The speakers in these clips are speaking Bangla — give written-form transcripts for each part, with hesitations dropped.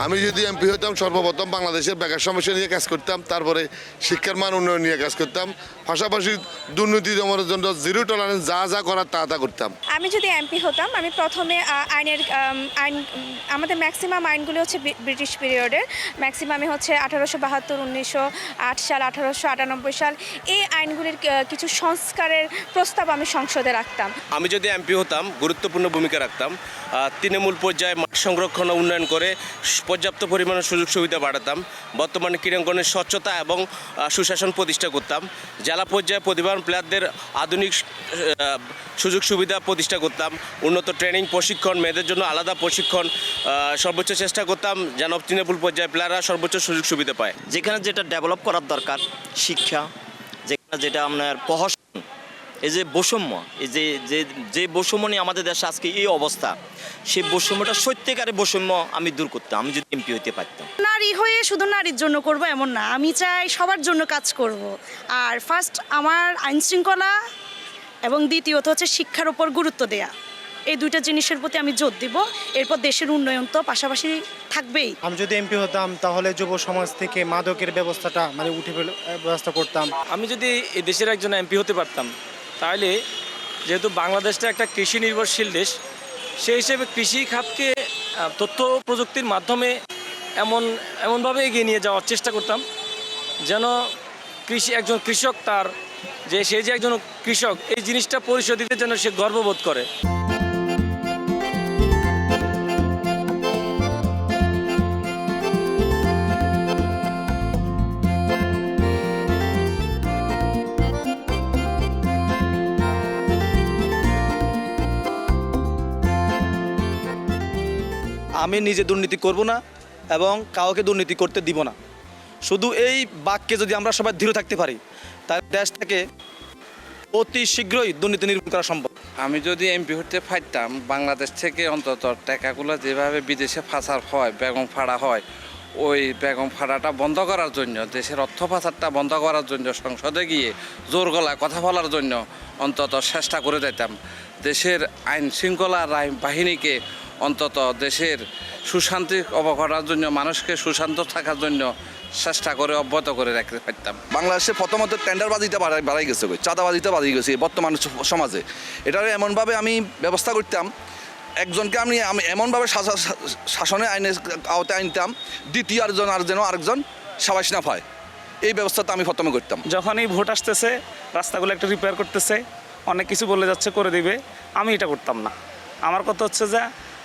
আমি যদি এমপি হতাম সর্বপ্রথম বাংলাদেশের বেকার সমস্যা নিয়ে কাজ করতাম, তারপরে শিক্ষার মান উন্নয়ন নিয়ে কাজ করতাম, পাশাপাশি দুর্নীতি দমনের জন্য জিরো টলারেন্স যা করার তা করতাম। আমি যদি এমপি হতাম আমি প্রথমে আইন আমাদের ম্যাক্সিমাম আইনগুলো হচ্ছে ব্রিটিশ পিরিয়ডের, ম্যাক্সিমামই হচ্ছে 1872, 1908 সাল, 1898 সাল, এই আইনগুলির কিছু সংস্কারের প্রস্তাব আমি সংসদে রাখতাম। আমি যদি এমপি হতাম গুরুত্বপূর্ণ ভূমিকা রাখতাম, তৃণমূল পর্যায়ে মাঠ সংরক্ষণ ও উন্নয়ন করে পর্যাপ্ত পরিমাণে সুযোগ সুবিধা বাড়াতাম, বর্তমানে ক্রীড়াঙ্গনের স্বচ্ছতা এবং সুশাসন প্রতিষ্ঠা করতাম, জেলা পর্যায়ে প্রতিভাবান প্লেয়ারদের আধুনিক সুযোগ সুবিধা প্রতিষ্ঠা করতাম, উন্নত ট্রেনিং প্রশিক্ষণ, মেয়েদের জন্য আলাদা প্রশিক্ষণ সর্বোচ্চ চেষ্টা করতাম যেন তৃণমূল পর্যায়ে প্লেয়াররা সর্বোচ্চ সুযোগ সুবিধা পায়। যেখানে যেটা ডেভেলপ করার দরকার শিক্ষা, যেখানে যেটা আপনার প্রহসন, এই যে বৈষম্য, এই যে বৈষম্য নিয়ে আমাদের দেশে আজকে এই অবস্থা, সেই বৈষম্যটা সত্যিকারের বৈষম্য আমি দূর করতাম আমি যদি এমপি হতে পারতাম। নারী হয়ে শুধু নারীর জন্য করব এমন না, আমি চাই সবার জন্য কাজ করব। আর ফার্স্ট আমার আইন শৃঙ্খলা এবং দ্বিতীয়ত হচ্ছে শিক্ষার উপর গুরুত্ব দেয়া, এই দুইটা জিনিসের প্রতি আমি জোর দিব। এরপর দেশের উন্নয়ন তো পাশাপাশি থাকবেই। আমি যদি এমপি হতাম তাহলে যুব সমাজ থেকে মাদকের ব্যবস্থাটা ব্যবস্থা করতাম। আমি যদি এই দেশের একজন এমপি হতে পারতাম তাহলে, যেহেতু বাংলাদেশটা একটা কৃষি নির্ভরশীল দেশ, সেই হিসেবে কৃষি খাতকে তথ্য প্রযুক্তির মাধ্যমে এমনভাবে এগিয়ে নিয়ে যাওয়ার চেষ্টা করতাম যেন একজন কৃষক তার সে যে একজন কৃষক এই জিনিসটা পরিচয় দিতে যেন সে গর্ববোধ করে। আমি নিজে দুর্নীতি করব না এবং কাউকে দুর্নীতি করতে দিব না। শুধু এই বাক্যে যদি আমরা সবাই দৃঢ় থাকতে পারি তাহলে দেশটাকে অতি শীঘ্রই দুর্নীতি নির্মূল করা সম্ভব। আমি যদি এমপি হতে পারতাম, বাংলাদেশ থেকে অন্তত টাকাগুলো যেভাবে বিদেশে পাচার হয়, বেগম ফাড়া হয়, ওই বেগম ফাড়াটা বন্ধ করার জন্য, দেশের অর্থ পাচারটা বন্ধ করার জন্য সংসদে গিয়ে জোর গলায় কথা বলার জন্য অন্তত চেষ্টা করে দিতাম। দেশের আইন শৃঙ্খলা বাহিনীকে অন্তত দেশের সুশান্তি অবকরার জন্য, মানুষকে সুশান্ত থাকার জন্য চেষ্টা করে অব্যাহত করে রাখতে পারতাম। বাংলাদেশে প্রথমত টেন্ডারবাজিটা বাড়াই গেছে, চাঁদাবাজিটা বাড়িয়ে গেছে বর্তমান সমাজে। এটার এমনভাবে আমি ব্যবস্থা করতাম, একজনকে আমি এমনভাবে শাসনের আইনের আওতায় আনতাম, দ্বিতীয় আরেকজন সাবাস না পায়, এই ব্যবস্থাটা আমি প্রথমে করতাম। যখনই ভোট আসতেছে, রাস্তাগুলো একটু রিপেয়ার করতেছে, অনেক কিছু বলে যাচ্ছে করে দিবে, আমি এটা করতাম না। আমার কথা হচ্ছে যে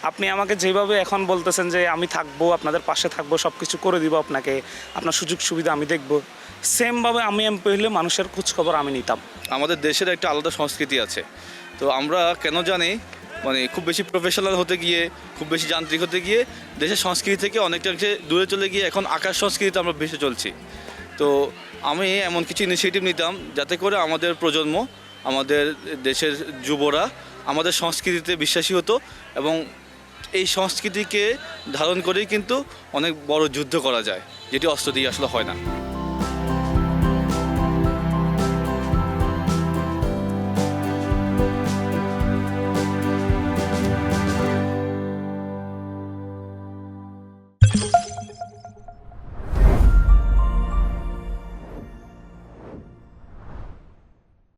আপনি আমাকে যেভাবে এখন বলতেছেন যে আমি থাকবো, আপনাদের পাশে থাকবো, সব কিছু করে দিব আপনাকে, আপনার সুযোগ সুবিধা আমি দেখব, সেমভাবে আমি এমপি হলে মানুষের খোঁজখবর আমি নিতাম। আমাদের দেশের একটা আলাদা সংস্কৃতি আছে, তো আমরা কেন জানি খুব বেশি প্রফেশনাল হতে গিয়ে, খুব বেশি যান্ত্রিক হতে গিয়ে দেশের সংস্কৃতি থেকে অনেকটা দূরে চলে গিয়ে এখন আকাশ সংস্কৃতিতে আমরা বেশি চলছি। তো আমি এমন কিছু ইনিশিয়েটিভ নিতাম যাতে করে আমাদের প্রজন্ম, আমাদের দেশের যুবরা আমাদের সংস্কৃতিতে বিশ্বাসী হতো এবং এই সংস্কৃতিকে ধারণ করেই কিন্তু অনেক বড় যুদ্ধ করা যায়, যেটি অস্ত্র দিয়ে আসলে হয় না।